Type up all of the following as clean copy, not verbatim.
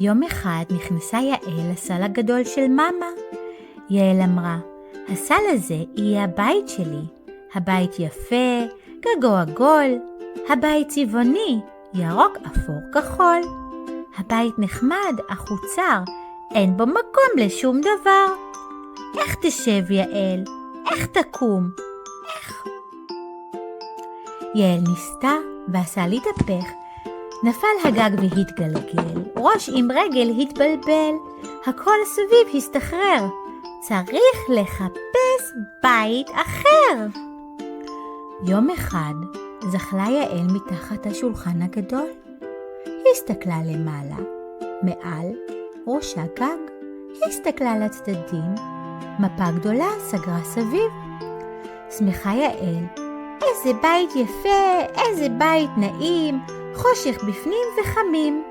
יום אחד נכנסה יעל לסל הגדול של מאמה. יעל אמרה, הסל הזה יהיה הבית שלי. הבית יפה, גגו עגול. הבית צבעוני, ירוק אפור כחול. הבית נחמד, אך הוא צר, אין בו מקום לשום דבר. איך תשב יעל? איך תקום? איך? יעל ניסתה והסל התהפך. נפל הגג והתגלגל, ראש עם רגל התבלבל, הכל סביב הסתחרר. צריך לחפש בית אחר. יום אחד זחלה יעל מתחת השולחן הגדול. הסתכלה למעלה, מעל ראשה גג. הסתכלה לצדדים, מפה גדולה סגרה סביב. שמחה יעל, איזה בית יפה, איזה בית נעים, חושך בפנים וחמים.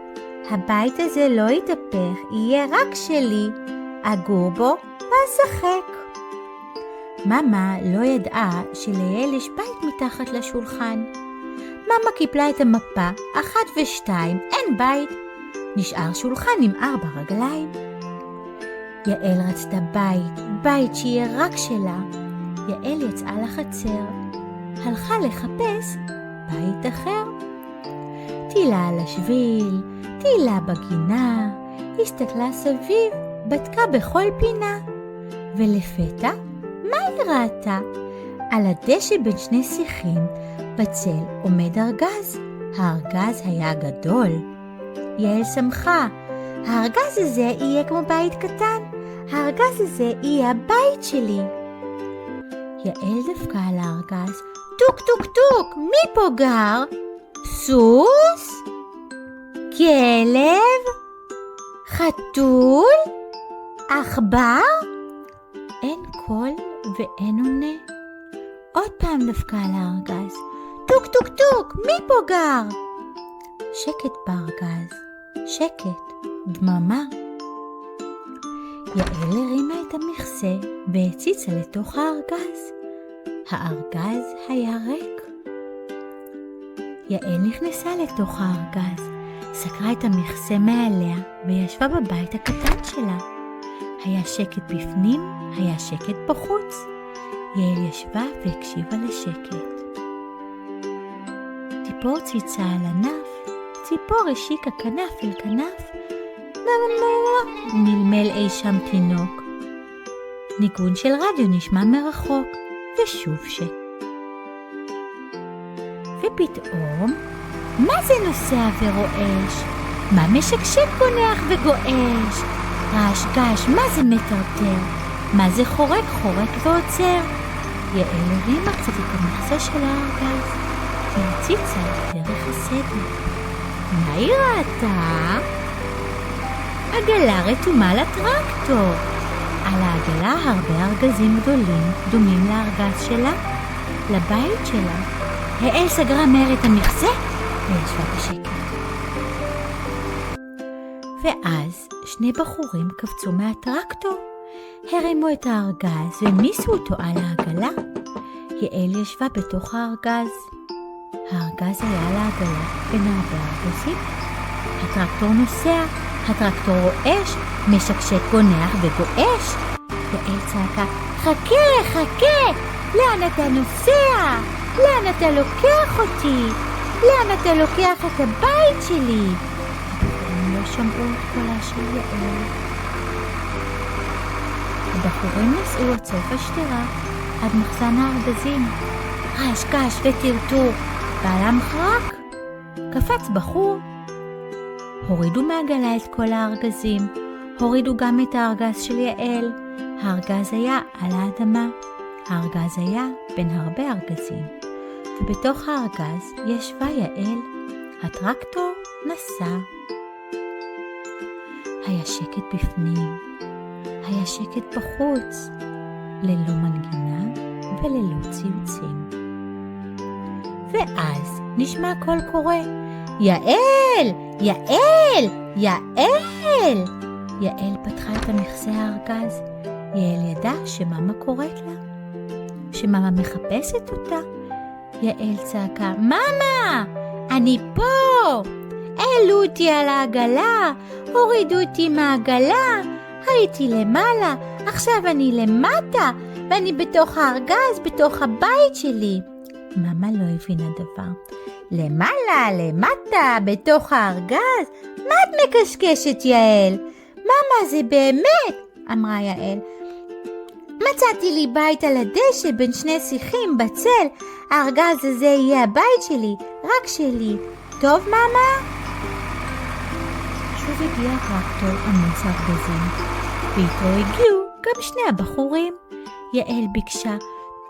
הבית הזה לא יתהפך, יהיה רק שלי, אגור בו ואשחק. מאמה לא ידעה שליעל יש בית מתחת לשולחן. מאמה קיפלה את המפה, 1 ו2, אין בית. נשאר שולחן עם 4 רגליים. יעל רצתה בית שיהיה רק שלה. יעל יצאה לחצר, הלכה לחפש בית אחר. טילה על השביל, טילה בגינה, הסתכלה סביב, בדקה בכל פינה. ולפתע, מה היא ראתה? על הדשא בין שני שיחים, בצל עומד ארגז. הארגז היה גדול. יעל שמחה, הארגז הזה יהיה כמו בית קטן. הארגז הזה יהיה הבית שלי. יעל דפקה על הארגז, טוק טוק טוק, מי פה גר? סוס? כלב? חתול? עכבר? אין קול ואין עונה. עוד פעם דפקה על הארגז, טוק טוק טוק, מי פה גר? שקט בארגז, שקט, דממה. יעל הרימה את המכסה והציצה לתוך הארגז. הארגז היה ריק. יעל נכנסה לתוך הארגז, סגרה את המכסה מעליה וישבה בבית הקטן שלה. היה שקט בפנים, היה שקט בחוץ. יעל ישבה והקשיבה לשקט. ציפור ציצה על ענף, ציפור השיקה כנף אל כנף. מלמל אי שם תינוק. ניגון של רדיו נשמע מרחוק, ושוב שקט. ופתאום, מה זה נוסע ורועש? מה משקשק גונח וגועש? רעש גש, מה זה מטרטר? מה זה חורק ועוצר? יעל הרימה קצת את המכסה של הארגז, והציצה דרך הסדר. מה היא ראתה? עגלה רתומה לטרקטור. על העגלה הרבה ארגזים גדולים דומים לארגז שלה, לבית שלה. יעל סגרה מהר את המכסה וישבה בשקט. ואז 2 בחורים קפצו מהטרקטור, הרימו את הארגז והניסו אותו על העגלה. יעל ישבה בתוך הארגז. הארגז היה על העגלה בין הרבה ארגזים. הטרקטור נוסע, הטרקטור רועש, משקשק גונח וגועש. יעל צעקה, חכה, לאן אתה נוסע? לאן אתה לוקח אותי? לאן אתה לוקח את הבית שלי? הבחורים לא שמעו את קולה של יעל. הבחורים נסעו עד סוף השדרה, עד מחסן הארגזים. רעש גש וטרטור, בעלם חרק. קפץ בחור. הורידו מעגלה את כל הארגזים, הורידו גם את הארגז של יעל. הארגז היה על האדמה. הארגז היה בין הרבה ארגזים. ובתוך הארגז ישבה יעל. הטרקטור נסע. היה שקט בפנים, היה שקט בחוץ, ללא מנגינה וללא ציוצים. ואז נשמע קול קורא, יעל! יעל! יעל! יעל פתחה את המכסה הארגז. יעל ידעה שמאמה קוראת לה, שמאמה מחפשת אותה. יעל צעקה, מאמה! אני פה! העלו אותי על העגלה, הורידו אותי מהעגלה, הייתי למעלה, עכשיו אני למטה, ואני בתוך הארגז, בתוך הבית שלי. מאמה לא הבינה דבר. למעלה, למטה, בתוך הארגז? מה את מקשקשת, יעל? מאמה, זה באמת, אמרה יעל. מצאתי לי בית על הדשא בין שני שיחים בצל. הארגז הזה יהיה הבית שלי, רק שלי. טוב, מאמה? שוב הגיע טרקטור עמוס ארגזים, ואיתו הגיעו גם שני הבחורים. יעל ביקשה,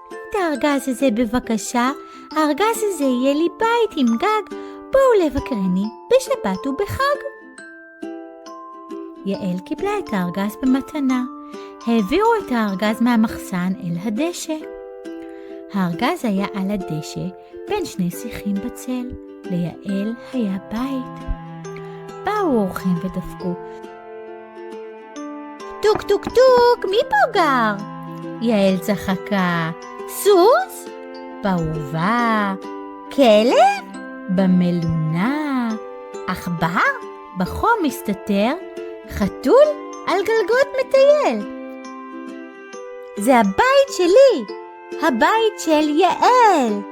את הארגז הזה בבקשה, הארגז הזה יהיה לי בית עם גג, בואו לבקרני בשבת ובחג. יעל קיבלה את הארגז במתנה. העבירו את הארגז מהמחסן אל הדשא. הארגז היה על הדשא בין שני שיחים בצל. ליעל היה בית. באו אורחים ודפקו. טוק טוק טוק, מי פה גר? יעל צחקה. סוס? באהובה. כלב? במלונה. עכבר? בחום מסתתר. חתול? על גלגות מטייל. זה הבית שלי, הבית של יעל.